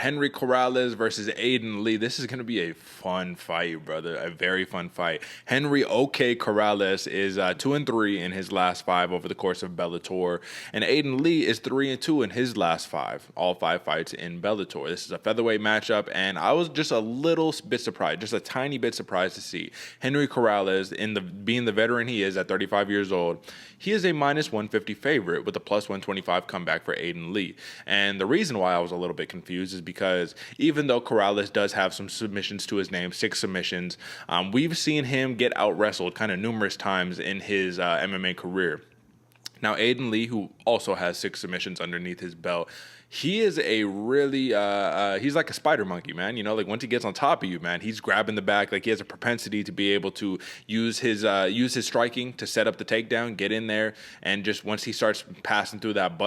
Henry Corrales versus Aiden Lee. This is going to be a fun fight, brother. A very fun fight. Henry OK Corrales is 2-3 in his last 5 over the course of Bellator, and Aiden Lee is 3-2 in his last 5, all 5 fights in Bellator. This is a featherweight matchup, and I was just a little bit surprised, just a tiny bit surprised to see Henry Corrales being the veteran he is at 35 years old. He is a minus 150 favorite with a plus 125 comeback for Aiden Lee, and the reason why I was a little bit confused is because even though Corrales does have some submissions to his name, 6 submissions, we've seen him get out-wrestled kind of numerous times in his MMA career. Now, Aiden Lee, who also has 6 submissions underneath his belt, he is a really, he's like a spider monkey, man. You know, like once he gets on top of you, man, he's grabbing the back. Like he has a propensity to be able to use his striking to set up the takedown, get in there, and just once he starts passing through that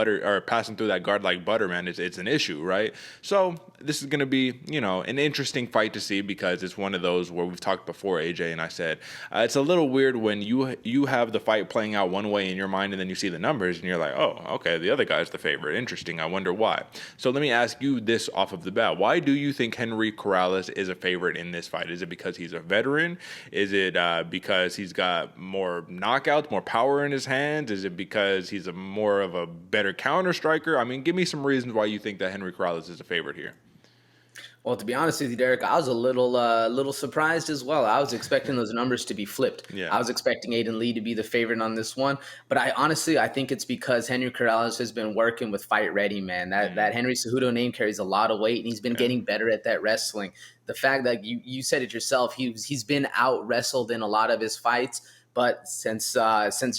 guard like butter, man, it's an issue, right? So this is going to be, you know, an interesting fight to see because it's one of those where we've talked before, AJ, and I said, it's a little weird when you have the fight playing out one way in your mind and then you see the numbers and you're like, oh, okay, the other guy's the favorite. Interesting. I wonder why. So let me ask you this off of the bat. Why do you think Henry Corrales is a favorite in this fight? Is it because he's a veteran? Is it because he's got more knockouts, more power in his hands? Is it because he's more of a better counter striker? I mean, give me some reasons why you think that Henry Corrales is a favorite here. Well, to be honest with you, Derek, I was a little surprised as well. I was expecting those numbers to be flipped. Yeah. I was expecting Aiden Lee to be the favorite on this one, but I think it's because Henry Corrales has been working with Fight Ready, man. That Henry Cejudo name carries a lot of weight, and he's been getting better at that wrestling. The fact that you said it yourself, he's been out wrestled in a lot of his fights, but since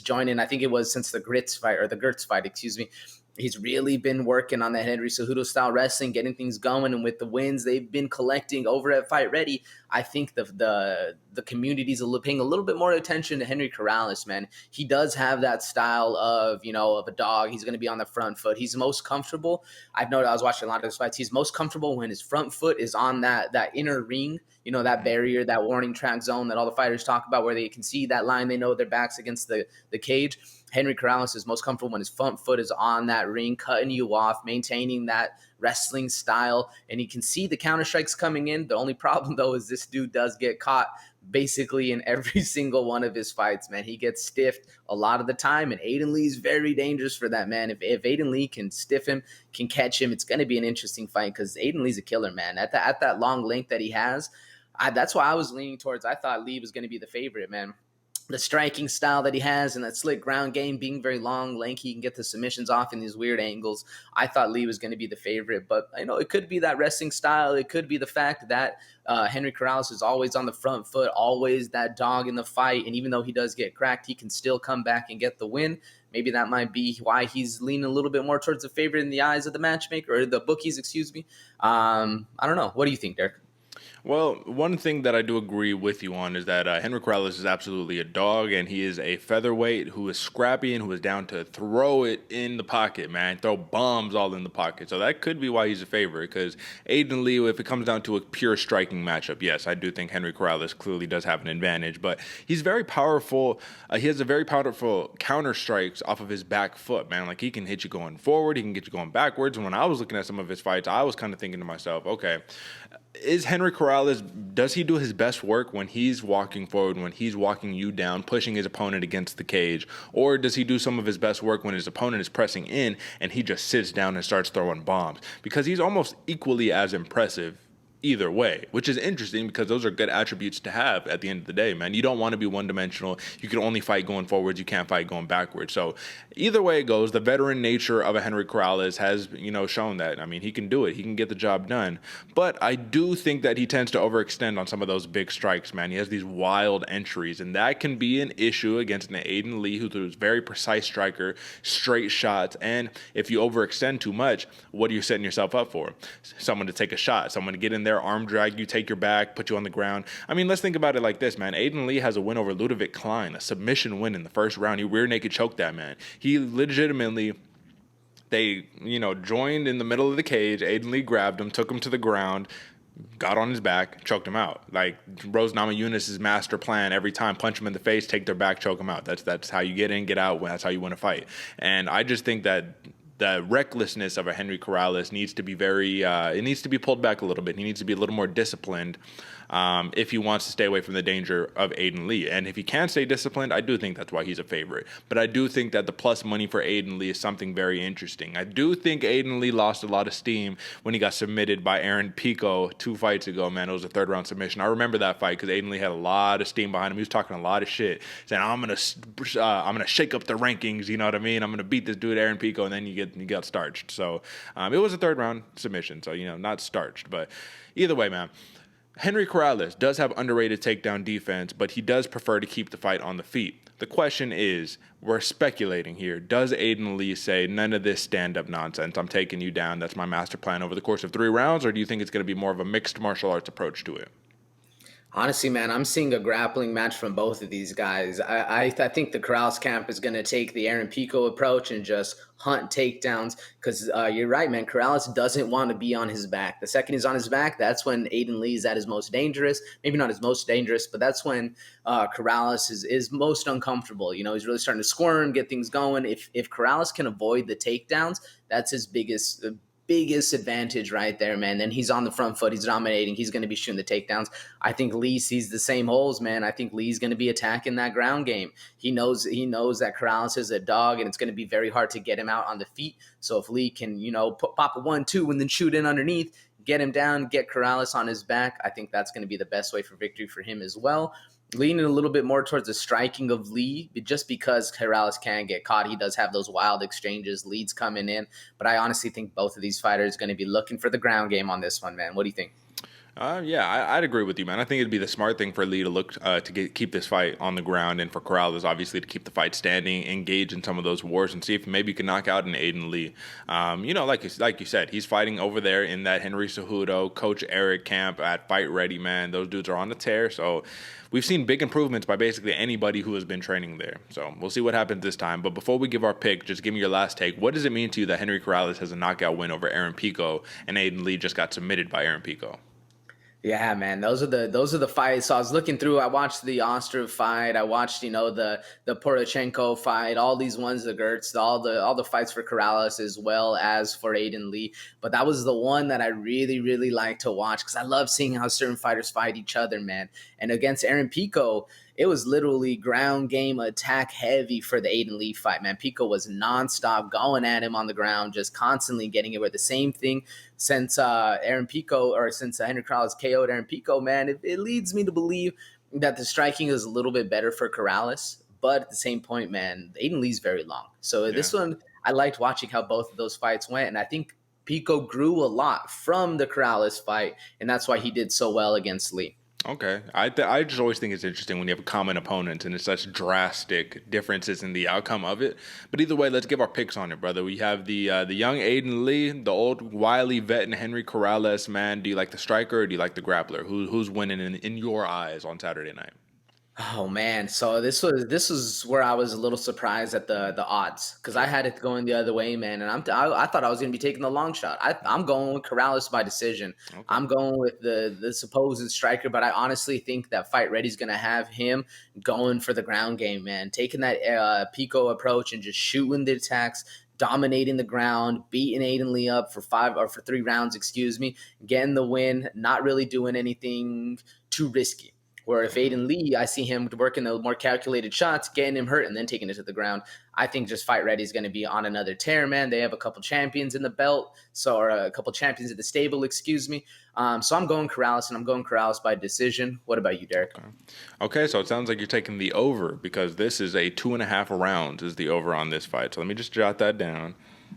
joining, I think it was since the Gertz fight, excuse me. He's really been working on that Henry Cejudo style wrestling, getting things going, and with the wins they've been collecting over at Fight Ready, I think the community's paying a little bit more attention to Henry Corrales, man. He does have that style of a dog. He's going to be on the front foot. He's most comfortable. I've noticed, I was watching a lot of his fights. He's most comfortable when his front foot is on that inner ring, that barrier, that warning track zone that all the fighters talk about, where they can see that line. They know their back's against the cage. Henry Corrales is most comfortable when his front foot is on that ring, cutting you off, maintaining that wrestling style, and he can see the counter strikes coming in. The only problem, though, is this dude does get caught basically in every single one of his fights, man. He gets stiffed a lot of the time, and Aiden Lee's very dangerous for that, man. If Aiden Lee can stiff him, can catch him, it's going to be an interesting fight because Aiden Lee's a killer, man. At that long length that he has, that's why I was leaning towards. I thought Lee was going to be the favorite, man. The striking style that he has and that slick ground game, being very long, lanky, he can get the submissions off in these weird angles. I thought Lee was going to be the favorite, but it could be that wrestling style. It could be the fact that Henry Corrales is always on the front foot, always that dog in the fight, and even though he does get cracked, he can still come back and get the win. Maybe that might be why he's leaning a little bit more towards the favorite in the eyes of the matchmaker, or the bookies, excuse me. I don't know. What do you think, Derek? Well, one thing that I do agree with you on is that Henry Corrales is absolutely a dog, and he is a featherweight who is scrappy and who is down to throw it in the pocket, man, throw bombs all in the pocket. So that could be why he's a favorite, because Aiden Lee, if it comes down to a pure striking matchup, yes, I do think Henry Corrales clearly does have an advantage, but he's very powerful. He has a very powerful counter strikes off of his back foot, man. Like, he can hit you going forward, he can get you going backwards, and when I was looking at some of his fights, I was kind of thinking to myself, okay, is Henry Corrales, does he do his best work when he's walking forward, when he's walking you down, pushing his opponent against the cage? Or does he do some of his best work when his opponent is pressing in and he just sits down and starts throwing bombs? Because he's almost equally as impressive either way, which is interesting because those are good attributes to have at the end of the day, man. You don't want to be one-dimensional. You can only fight going forwards. You can't fight going backwards. So either way it goes, the veteran nature of a Henry Corrales has, shown that. I mean, he can do it. He can get the job done. But I do think that he tends to overextend on some of those big strikes, man. He has these wild entries, and that can be an issue against an Aiden Lee, who's very precise striker, straight shots. And if you overextend too much, what are you setting yourself up for? Someone to take a shot, someone to get in there, arm drag you, take your back, put you on the ground. I mean, let's think about it like this, man. Aiden Lee has a win over Ludovic Klein, a submission win in the first round. He rear naked choked that man. He legitimately, they, joined in the middle of the cage. Aiden Lee grabbed him, took him to the ground, got on his back, choked him out. Like Rose Namajunas' master plan every time: punch him in the face, take their back, choke him out. That's how you get in, get out. That's how you win a fight. And I just think that the recklessness of a Henry Corrales needs to be it needs to be pulled back a little bit. He needs to be a little more disciplined if he wants to stay away from the danger of Aiden Lee. And if he can stay disciplined, I do think that's why he's a favorite. But I do think that the plus money for Aiden Lee is something very interesting. I do think Aiden Lee lost a lot of steam when he got submitted by Aaron Pico 2 fights ago, man. It was a third-round submission. I remember that fight because Aiden Lee had a lot of steam behind him. He was talking a lot of shit, saying, I'm gonna shake up the rankings, you know what I mean? I'm going to beat this dude, Aaron Pico, and then you got starched. So it was a third-round submission, so, not starched. But either way, man, Henry Corrales does have underrated takedown defense, but he does prefer to keep the fight on the feet. The question is, we're speculating here. Does Aiden Lee say, none of this stand-up nonsense, I'm taking you down, that's my master plan over the course of 3 rounds, or do you think it's going to be more of a mixed martial arts approach to it? Honestly, man, I'm seeing a grappling match from both of these guys. I think the Corrales camp is going to take the Aaron Pico approach and just hunt takedowns because you're right, man. Corrales doesn't want to be on his back. The second he's on his back, that's when Aiden Lee is at his most dangerous. Maybe not his most dangerous, but that's when Corrales is most uncomfortable. He's really starting to squirm, get things going. If Corrales can avoid the takedowns, that's his biggest advantage right there, man. Then he's on the front foot. He's dominating. He's going to be shooting the takedowns. I think Lee sees the same holes, man. I think Lee's going to be attacking that ground game. He knows that Corrales is a dog, and it's going to be very hard to get him out on the feet. So if Lee can, pop a 1-2 and then shoot in underneath, get him down, get Corrales on his back, I think that's going to be the best way for victory for him as well. Leaning a little bit more towards the striking of Lee, just because Corrales can get caught. He does have those wild exchanges, leads coming in. But I honestly think both of these fighters are going to be looking for the ground game on this one, man. What do you think? I'd agree with you, man. I think it'd be the smart thing for Lee to look keep this fight on the ground, and for Corrales, obviously, to keep the fight standing, engage in some of those wars, and see if maybe you can knock out an Aiden Lee. Like you said, he's fighting over there in that Henry Cejudo, Coach Eric camp at Fight Ready, man. Those dudes are on the tear, so we've seen big improvements by basically anybody who has been training there. So we'll see what happens this time. But before we give our pick, just give me your last take. What does it mean to you that Henry Corrales has a knockout win over Aaron Pico, and Aiden Lee just got submitted by Aaron Pico? Yeah, man, those are the fights. So I was looking through. I watched the Ostrov fight. I watched, the Poroshenko fight. All these ones, the Gertz, all the fights for Corrales as well as for Aiden Lee. But that was the one that I really, really like to watch because I love seeing how certain fighters fight each other, man. And against Aaron Pico, it was literally ground game attack heavy for the Aiden Lee fight, man. Pico was nonstop going at him on the ground, just constantly getting it. Where the same thing since Henry Corrales KO'd Aaron Pico, man, it leads me to believe that the striking is a little bit better for Corrales. But at the same point, man, Aiden Lee's very long. So This one, I liked watching how both of those fights went. And I think Pico grew a lot from the Corrales fight, and that's why he did so well against Lee. Okay. I just always think it's interesting when you have a common opponent and it's such drastic differences in the outcome of it. But either way, let's give our picks on it, brother. We have the young Aiden Lee, the old wily vet and Henry Corrales, man. Do you like the striker or do you like the grappler? Who's winning in your eyes on Saturday night? Oh man, so this was where I was a little surprised at the odds because I had it going the other way, man, and I thought I was going to be taking the long shot. I'm going with Corrales by decision. Okay. I'm going with the supposed striker, but I honestly think that Fight Ready's going to have him going for the ground game, man, taking that Pico approach and just shooting the attacks, dominating the ground, beating Aiden Lee up for 3 rounds, getting the win, not really doing anything too risky. Where if Aiden Lee, I see him working the more calculated shots, getting him hurt, and then taking it to the ground. I think just Fight Ready is going to be on another tear, man. They have a couple champions in the belt, or a couple champions at the stable, So I'm going Corrales, and I'm going Corrales by decision. What about you, Derek? Okay, so it sounds like you're taking the over because this is a 2.5 rounds is the over on this fight. So let me just jot that down.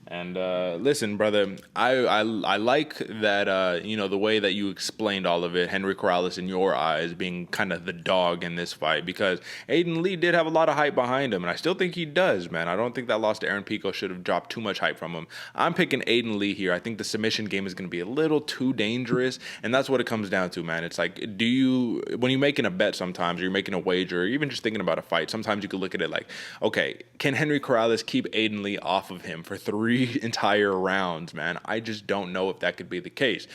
And listen, brother, I like that, the way that you explained all of it, Henry Corrales in your eyes being kind of the dog in this fight, because Aiden Lee did have a lot of hype behind him, and I still think he does, man. I don't think that loss to Aaron Pico should have dropped too much hype from him. I'm picking Aiden Lee here. I think the submission game is going to be a little too dangerous, and that's what it comes down to, man. It's like, when you're making a bet sometimes, or you're making a wager, or even just thinking about a fight, sometimes you could look at it like, okay, can Henry Corrales keep Aiden Lee off of him for 3 entire rounds, man? I just don't know if that could be the case.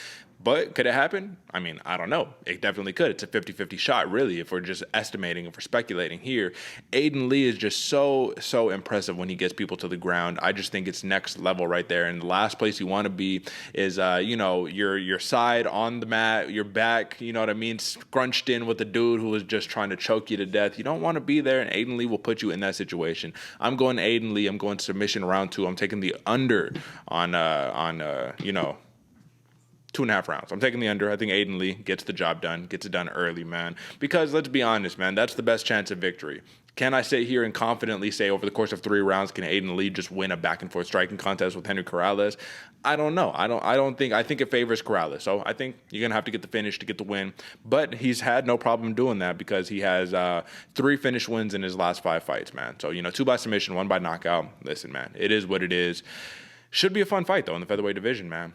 But could it happen? I mean, I don't know. It definitely could. It's a 50-50 shot, really, if we're just estimating, if we're speculating here. Aiden Lee is just so impressive when he gets people to the ground. I just think it's next level right there. And the last place you want to be is, your side on the mat, your back, you know what I mean, scrunched in with a dude who is just trying to choke you to death. You don't want to be there, and Aiden Lee will put you in that situation. I'm going Aiden Lee. I'm going submission round 2. I'm taking the under on 2.5 rounds. I'm taking the under. I think Aiden Lee gets the job done, gets it done early, man. Because let's be honest, man, that's the best chance of victory. Can I sit here and confidently say over the course of 3 rounds, can Aiden Lee just win a back and forth striking contest with Henry Corrales? I don't know. I think it favors Corrales. So I think you're gonna have to get the finish to get the win. But he's had no problem doing that because he has 3 finish wins in his last 5 fights, man. So 2 by submission, 1 by knockout. Listen, man, it is what it is. Should be a fun fight though in the featherweight division, man.